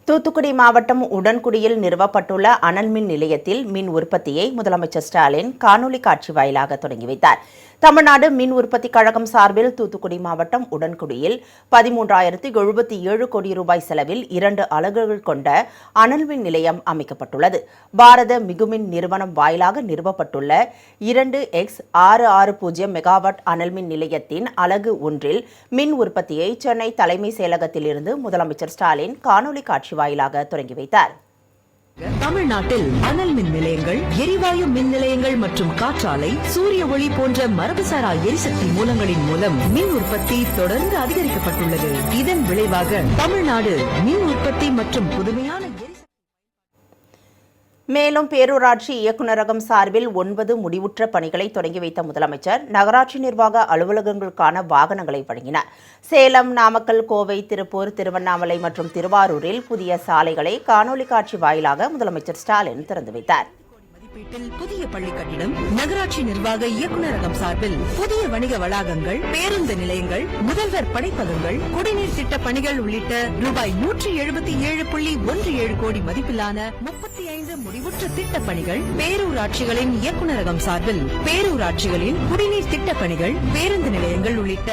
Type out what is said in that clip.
தூத்துக்குடி மாவட்டம் உடன்குடியில் நிறுவப்பட்டுள்ள அனல் மின் நிலையத்தில் மின் உற்பத்தியை முதலமைச்சர் ஸ்டாலின் காணொலி காட்சி வாயிலாக தொடங்கி வைத்தார். தமிழ்நாடு மின் உற்பத்தி கழகம் சார்பில் தூத்துக்குடி மாவட்டம் உடன்குடியில் 13,077 கோடி ரூபாய் செலவில் 2 அலகுகள் கொண்ட அனல் மின் நிலையம் அமைக்கப்பட்டுள்ளது. பாரத மிகுமின் நிறுவனம் வாயிலாக நிறுவப்பட்டுள்ள 2x660 மெகாவாட் அனல் மின் நிலையத்தின் அலகு ஒன்றில் மின் உற்பத்தியை சென்னை தலைமை செயலகத்திலிருந்து முதலமைச்சர் ஸ்டாலின் காணொலி காட்சி வாயிலாக தொடங்கி வைத்தார். தமிழ்நாட்டில் அனல் மின் நிலையங்கள், எரிவாயு மின் நிலையங்கள் மற்றும் காற்றாலை, சூரிய ஒளி போன்ற மரபுசாரா எரிசக்தி மூலங்களின் மூலம் மின் உற்பத்தி தொடர்ந்து அதிகரிக்கப்பட்டுள்ளது. இதன் விளைவாக தமிழ்நாடு மின் உற்பத்தி மற்றும் புதுமையான மேலும் பேரூராட்சி இயக்குநரகம் சார்பில் 9 முடிவுற்ற பணிகளை தொடங்கி வைத்த முதலமைச்சர் நகராட்சி நிர்வாக அலுவலகங்களுக்கான வாகனங்களை வழங்கினார். சேலம், நாமக்கல், கோவை, திருப்பூர், திருவண்ணாமலை மற்றும் திருவாரூரில் புதிய சாலைகளை காணொலி காட்சி வாயிலாக முதலமைச்சர் ஸ்டாலின் திறந்து வைத்தார். புதிய பள்ளி கட்டிடம், நகராட்சி நிர்வாக இயக்குநரகம் சார்பில் புதிய வணிக வளாகங்கள், பேருந்து நிலையங்கள், முதல்வர் படைப்பகங்கள், குடிநீர் திட்ட பணிகள் உள்ளிட்ட ரூபாய் 177.17 கோடி மதிப்பிலான 35 முடிவுற்ற திட்ட பணிகள், பேரூராட்சிகளின் இயக்குநரகம் சார்பில் பேரூராட்சிகளின் குடிநீர் திட்ட பணிகள், பேருந்து நிலையங்கள் உள்ளிட்ட